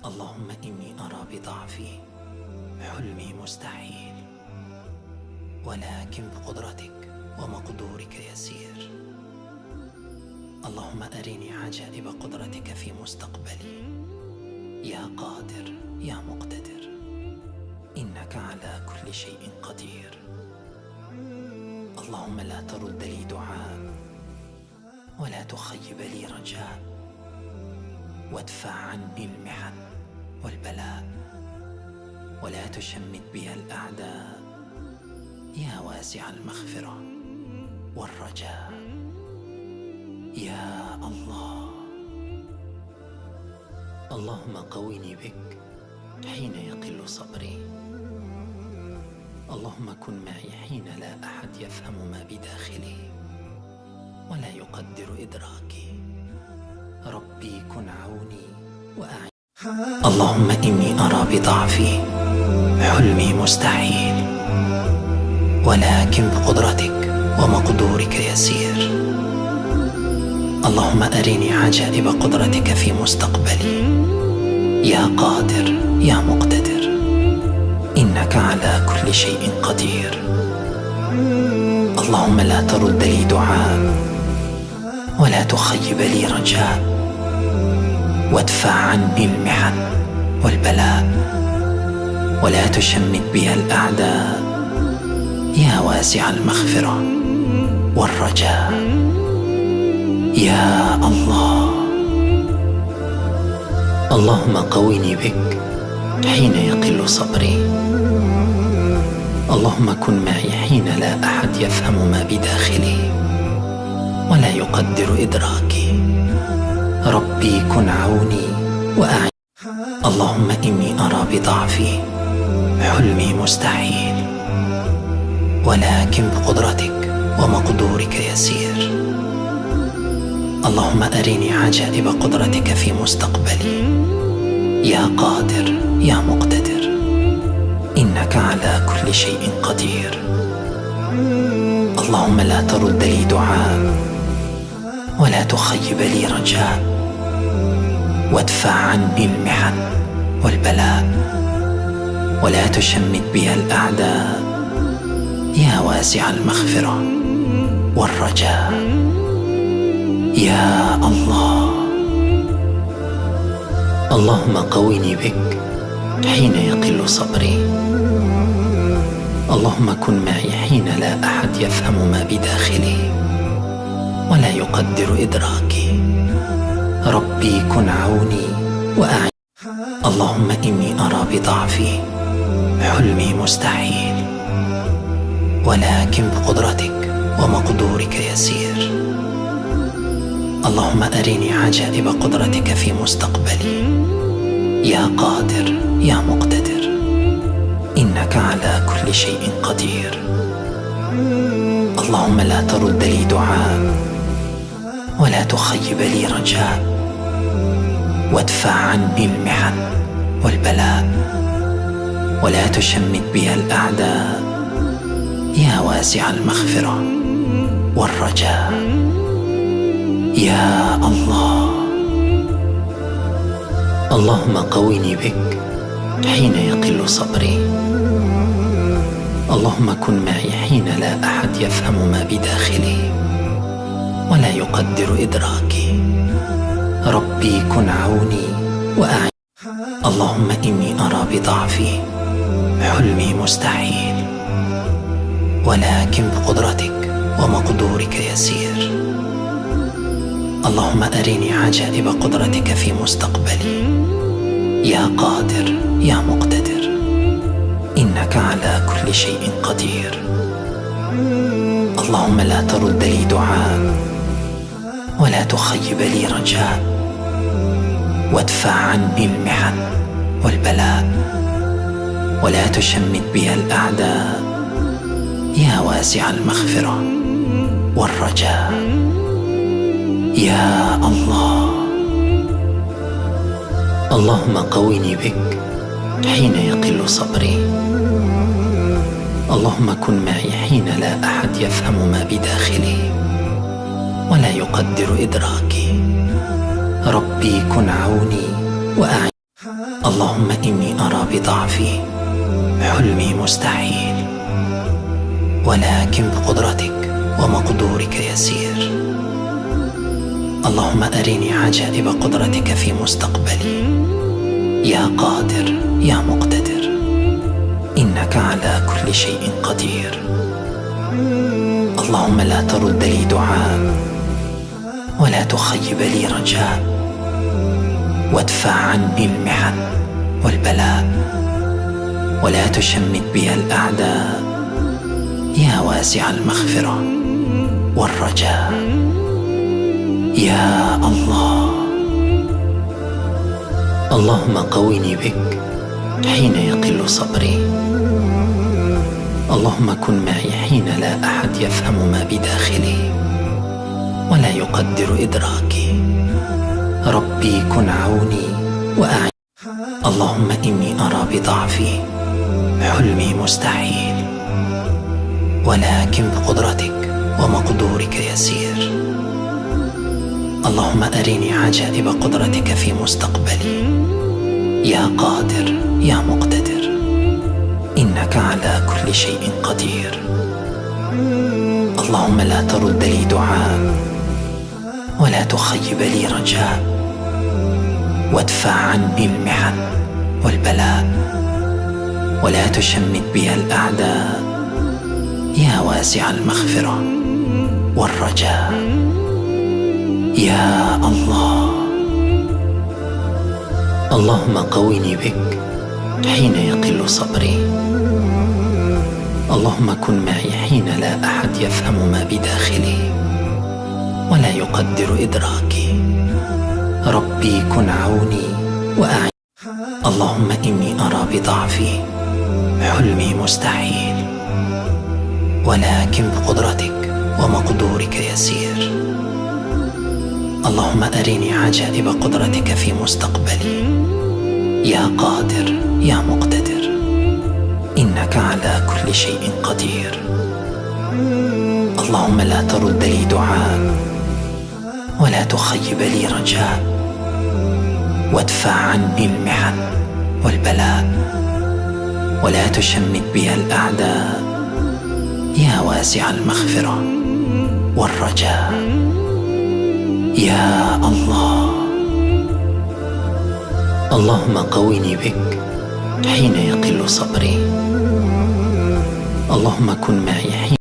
اللهم إني أرى بضعفي حلمي مستحيل، ولكن بقدرتك ومقدورك يسير. اللهم أرني عجائب قدرتك في مستقبلي، يا قادر يا مقتدر، إنك على كل شيء قدير. اللهم لا ترد لي دعاء، ولا تخيب لي رجاء، وادفع عني المحن والبلاء، ولا تشمت بها الأعداء، يا واسع المغفرة والرجاء. يا الله، اللهم قوِّني بك حين يقل صبري. اللهم كن معي حين لا أحد يفهم ما بداخلي ولا يقدر إدراكي. ربي كن عوني وأعني. اللهم إني أرى بضعفي حلمي مستحيل، ولكن بقدرتك ومقدورك يسير. اللهم أرني عجائب قدرتك في مستقبلي، يا قادر يا مقتدر، إنك على كل شيء قدير. اللهم لا ترد لي دعاء، ولا تخيب لي رجاء، وادفع عني المحن والبلاء، ولا تشمت بها الأعداء، يا واسع المغفرة والرجاء. يا الله، اللهم قوِّني بك حين يقل صبري. اللهم كن معي حين لا أحد يفهم ما بداخلي ولا يقدر إدراكي. ربي كن عوني وأعني. اللهم إني أرى بضعفي حلمي مستحيل، ولكن بقدرتك ومقدورك يسير. اللهم أرني عجائب قدرتك في مستقبلي، يا قادر يا مقتدر، إنك على كل شيء قدير. اللهم لا ترد لي دعاء، ولا تخيب لي رجاء، وادفع عني المحن والبلاء، ولا تشمت بها الأعداء، يا واسع المغفرة والرجاء. يا الله، اللهم قوِّني بك حين يقل صبري. اللهم كن معي حين لا أحد يفهم ما بداخلي ولا يقدر إدراكي. ربي كن عوني وأعني. اللهم إني أرى بضعفي حلمي مستحيل، ولكن بقدرتك ومقدورك يسير. اللهم أرني عجائب قدرتك في مستقبلي، يا قادر يا مقتدر، إنك على كل شيء قدير. اللهم لا ترد لي دعاء، ولا تخيب لي رجاء، وادفع عني المحن والبلاء، ولا تشمت بها الأعداء، يا واسع المغفرة والرجاء. يا الله، اللهم قوِّني بك حين يقل صبري. اللهم كن معي حين لا أحد يفهم ما بداخلي ولا يقدر إدراكي. ربي كن عوني وأعني. اللهم إني أرى بضعفي حلمي مستحيل، ولكن بقدرتك ومقدورك يسير. اللهم أرني عجائب قدرتك في مستقبلي، يا قادر يا مقتدر، إنك على كل شيء قدير. اللهم لا ترد لي دعاء، ولا تخيب لي رجاء، وادفع عني المحن والبلاء، ولا تشمت بها الأعداء، يا واسع المغفرة والرجاء. يا الله، اللهم قوِّني بك حين يقل صبري. اللهم كن معي حين لا أحد يفهم ما بداخلي ولا يقدر إدراكي. ربي كن عوني وأعني. اللهم إني أرى بضعفي حلمي مستحيل، ولكن بقدرتك ومقدورك يسير. اللهم أرني عجائب قدرتك في مستقبلي، يا قادر يا مقتدر، إنك على كل شيء قدير. اللهم لا ترد لي دعاء، ولا تخيب لي رجاء، وادفع عني المحن والبلاء، ولا تشمت بي الأعداء، يا واسع المغفرة والرجاء. يا الله، اللهم قوِّني بك حين يقل صبري. اللهم كن معي حين لا أحد يفهم ما بداخلي ولا يقدر إدراكي. ربي كن عوني وأعني. اللهم إني أرى بضعفي حلمي مستحيل، ولكن بقدرتك ومقدورك يسير. اللهم أرني عجائب قدرتك في مستقبلي، يا قادر يا مقتدر، إنك على كل شيء قدير. اللهم لا ترد لي دعاء، ولا تخيب لي رجاء، وادفع عني المحن والبلاء، ولا تشمت بي الأعداء، يا واسع المغفرة والرجاء. يا الله، اللهم قوِّني بك حين يقل صبري. اللهم كن معي حين لا أحد يفهم ما بداخلي ولا يقدر إدراكي. ربي كن عوني وأعني. اللهم إني أرى بضعفي حلمي مستحيل، ولكن بقدرتك ومقدورك يسير. اللهم أرني عجائب قدرتك في مستقبلي، يا قادر يا مقتدر، إنك على كل شيء قدير. اللهم لا ترد لي دعاء، ولا تخيب لي رجاء، وادفع عني المحن والبلاء، ولا تشمت بي الأعداء، يا واسع المغفرة والرجاء. يا الله، اللهم قوِّني بك حين يقل صبري. اللهم كن معي حين